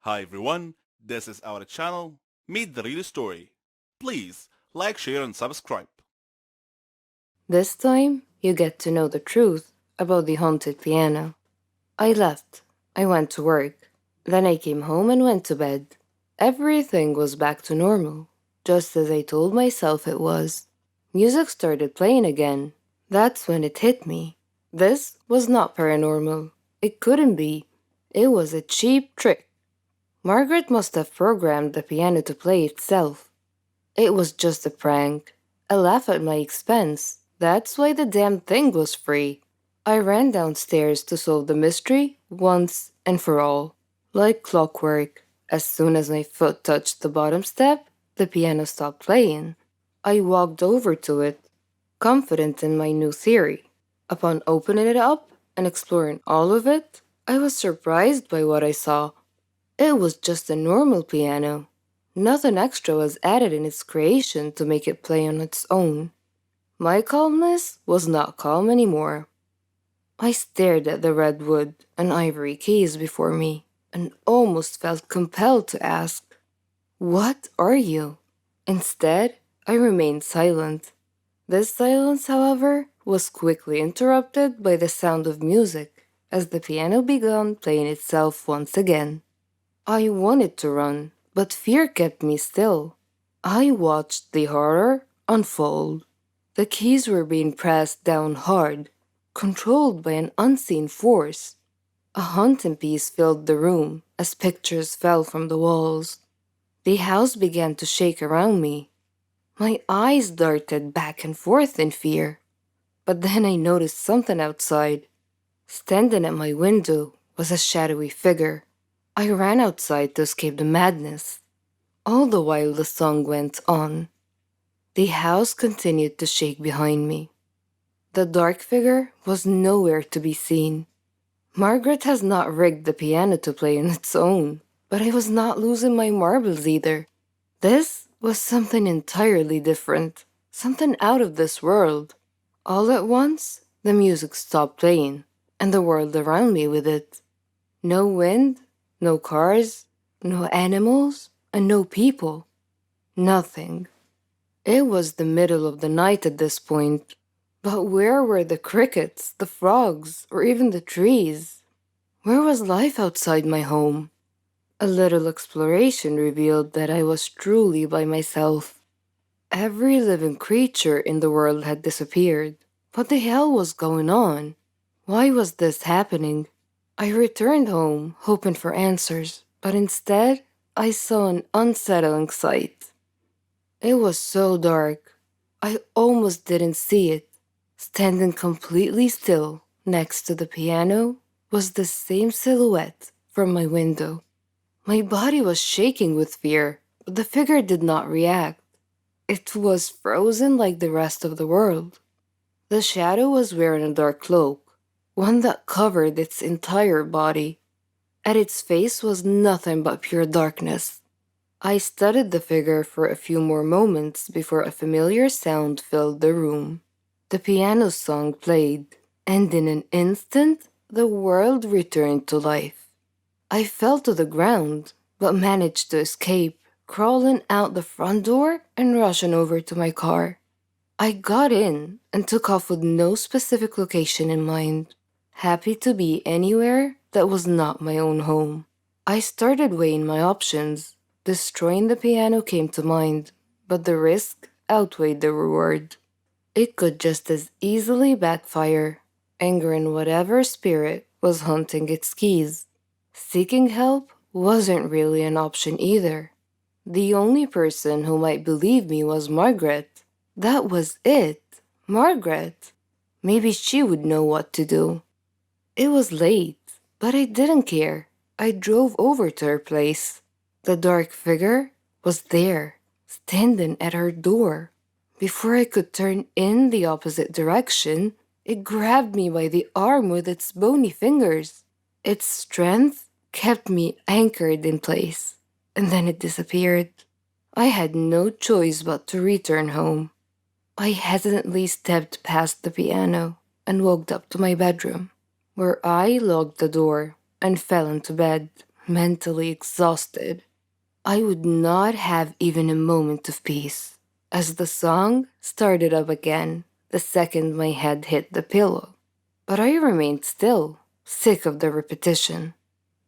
Hi everyone, this is our channel, Meet the Real Story. Please like, share and subscribe. This time, you get to know the truth about the haunted piano. I left. I went to work. Then I came home and went to bed. Everything was back to normal, just as I told myself it was. Music started playing again. That's when it hit me. This was not paranormal. It couldn't be. It was a cheap trick. Margaret must have programmed the piano to play itself. It was just a prank. A laugh at my expense. That's why the damn thing was free. I ran downstairs to solve the mystery once and for all. Like clockwork. As soon as my foot touched the bottom step, the piano stopped playing. I walked over to it, confident in my new theory. Upon opening it up and exploring all of it, I was surprised by what I saw. It was just a normal piano. Nothing extra was added in its creation to make it play on its own. My calmness was not calm anymore. I stared at the red wood and ivory keys before me and almost felt compelled to ask, "What are you?" Instead, I remained silent. This silence, however, was quickly interrupted by the sound of music as the piano began playing itself once again. I wanted to run, but fear kept me still. I watched the horror unfold. The keys were being pressed down hard, controlled by an unseen force. A haunting peace filled the room as pictures fell from the walls. The house began to shake around me. My eyes darted back and forth in fear. But then I noticed something outside. Standing at my window was a shadowy figure. I ran outside to escape the madness. All the while the song went on. The house continued to shake behind me. The dark figure was nowhere to be seen. Margaret has not rigged the piano to play on its own, but I was not losing my marbles either. This was something entirely different, something out of this world. All at once, the music stopped playing, and the world around me with it. No wind, no cars, no animals, and no people. Nothing. It was the middle of the night at this point. But where were the crickets, the frogs, or even the trees? Where was life outside my home? A little exploration revealed that I was truly by myself. Every living creature in the world had disappeared. What the hell was going on? Why was this happening? I returned home, hoping for answers, but instead, I saw an unsettling sight. It was so dark, I almost didn't see it. Standing completely still next to the piano was the same silhouette from my window. My body was shaking with fear, but the figure did not react. It was frozen like the rest of the world. The shadow was wearing a dark cloak, one that covered its entire body. At its face was nothing but pure darkness. I studied the figure for a few more moments before a familiar sound filled the room. The piano song played, and in an instant, the world returned to life. I fell to the ground, but managed to escape, crawling out the front door and rushing over to my car. I got in and took off with no specific location in mind, happy to be anywhere that was not my own home. I started weighing my options. Destroying the piano came to mind, but the risk outweighed the reward. It could just as easily backfire, angering whatever spirit was hunting its keys. Seeking help wasn't really an option either. The only person who might believe me was Margaret. That was it. Margaret. Maybe she would know what to do. It was late, but I didn't care. I drove over to her place. The dark figure was there, standing at her door. Before I could turn in the opposite direction, it grabbed me by the arm with its bony fingers. Its strength kept me anchored in place, and then it disappeared. I had no choice but to return home. I hesitantly stepped past the piano and walked up to my bedroom, where I locked the door and fell into bed. mentally exhausted. I would not have even a moment of peace as the song started up again the second my head hit the pillow. But I remained still, sick of the repetition.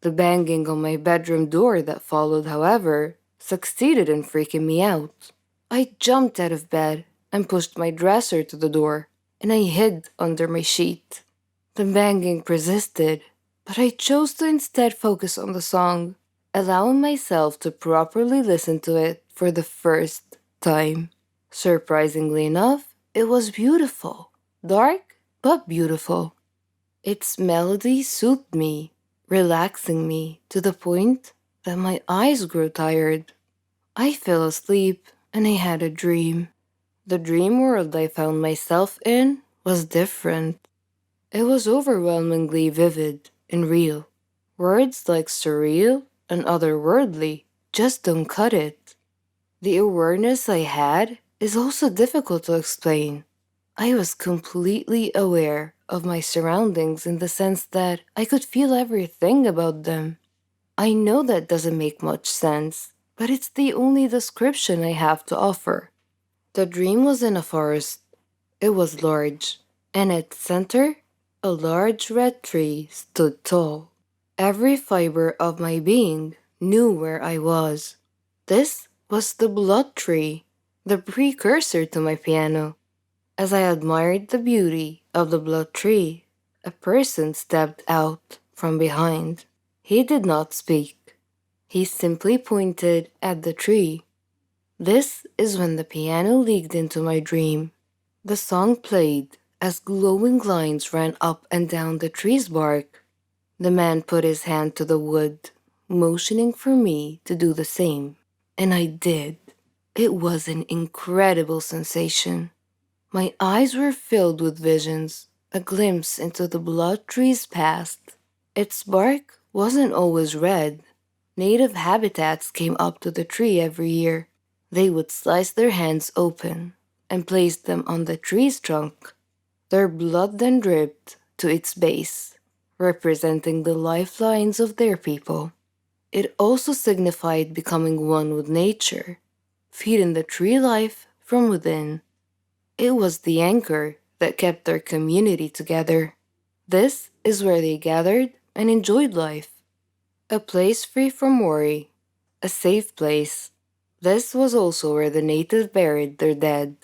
The banging on my bedroom door that followed, however, succeeded in freaking me out. I jumped out of bed and pushed my dresser to the door, and I hid under my sheet. The banging persisted, but I chose to instead focus on the song, allowing myself to properly listen to it for the first time. Surprisingly enough, it was beautiful. Dark, but beautiful. Its melody soothed me, relaxing me to the point that my eyes grew tired. I fell asleep and I had a dream. The dream world I found myself in was different. It was overwhelmingly vivid and real. Words like surreal and otherworldly just don't cut it. The awareness I had is also difficult to explain. I was completely aware of my surroundings in the sense that I could feel everything about them. I know that doesn't make much sense, but it's the only description I have to offer. The dream was in a forest. It was large, and at its center, a large red tree stood tall. Every fiber of my being knew where I was. This was the blood tree, the precursor to my piano. As I admired the beauty of the blood tree, a person stepped out from behind. He did not speak. He simply pointed at the tree. This is when the piano leaked into my dream. The song played as glowing lines ran up and down the tree's bark. The man put his hand to the wood, motioning for me to do the same. And I did. It was an incredible sensation. My eyes were filled with visions, a glimpse into the blood tree's past. Its bark wasn't always red. Native habitats came up to the tree every year. They would slice their hands open and place them on the tree's trunk. Their blood then dripped to its base, representing the lifelines of their people. It also signified becoming one with nature, feeding the tree life from within. It was the anchor that kept their community together. This is where they gathered and enjoyed life. A place free from worry, a safe place. This was also where the natives buried their dead.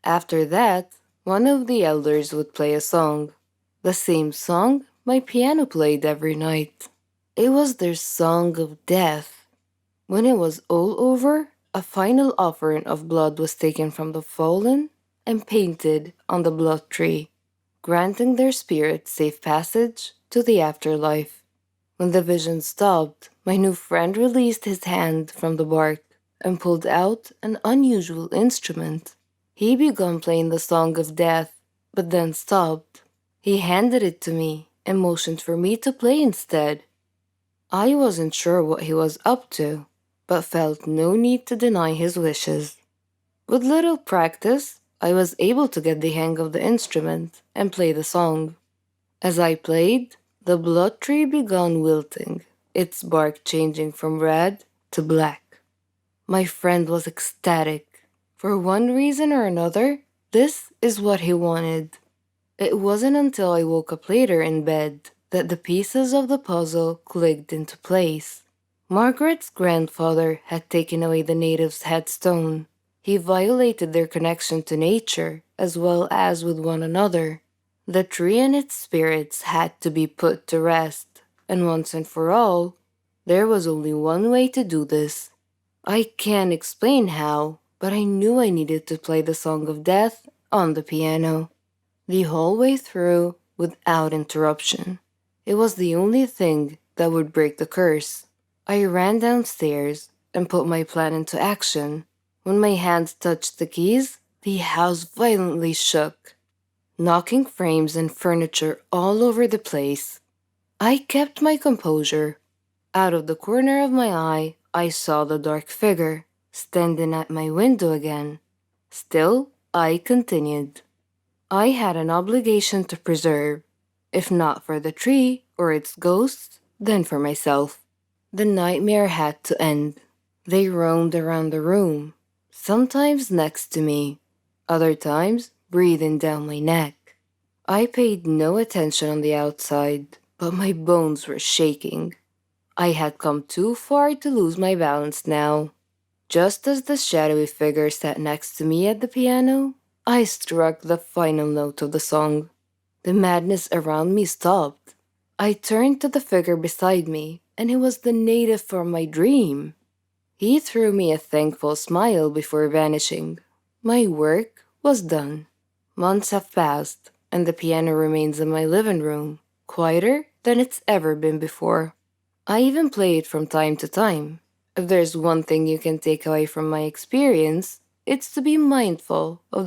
After that, one of the elders would play a song, the same song my piano played every night. It was their song of death. When it was all over, a final offering of blood was taken from the fallen and painted on the blood tree, granting their spirits safe passage to the afterlife. When the vision stopped, my new friend released his hand from the bark and pulled out an unusual instrument. He began playing the song of death, but then stopped. He handed it to me and motioned for me to play instead. I wasn't sure what he was up to, but felt no need to deny his wishes. With little practice, I was able to get the hang of the instrument and play the song. As I played, the blood tree began wilting, its bark changing from red to black. My friend was ecstatic. For one reason or another, this is what he wanted. It wasn't until I woke up later in bed that the pieces of the puzzle clicked into place. Margaret's grandfather had taken away the natives' headstone. He violated their connection to nature as well as with one another. The tree and its spirits had to be put to rest, and once and for all, there was only one way to do this. I can't explain how, but I knew I needed to play the Song of Death on the piano, the whole way through without interruption. It was the only thing that would break the curse. I ran downstairs and put my plan into action. When my hands touched the keys, the house violently shook, knocking frames and furniture all over the place. I kept my composure. Out of the corner of my eye, I saw the dark figure standing at my window again. Still, I continued. I had an obligation to preserve, if not for the tree or its ghosts, then for myself. The nightmare had to end. They roamed around the room, sometimes next to me, other times breathing down my neck. I paid no attention on the outside, but my bones were shaking. I had come too far to lose my balance now. Just as the shadowy figure sat next to me at the piano, I struck the final note of the song. The madness around me stopped. I turned to the figure beside me, and it was the native from my dream. He threw me a thankful smile before vanishing. My work was done. Months have passed, and the piano remains in my living room, quieter than it's ever been before. I even play it from time to time. If there's one thing you can take away from my experience, it's to be mindful of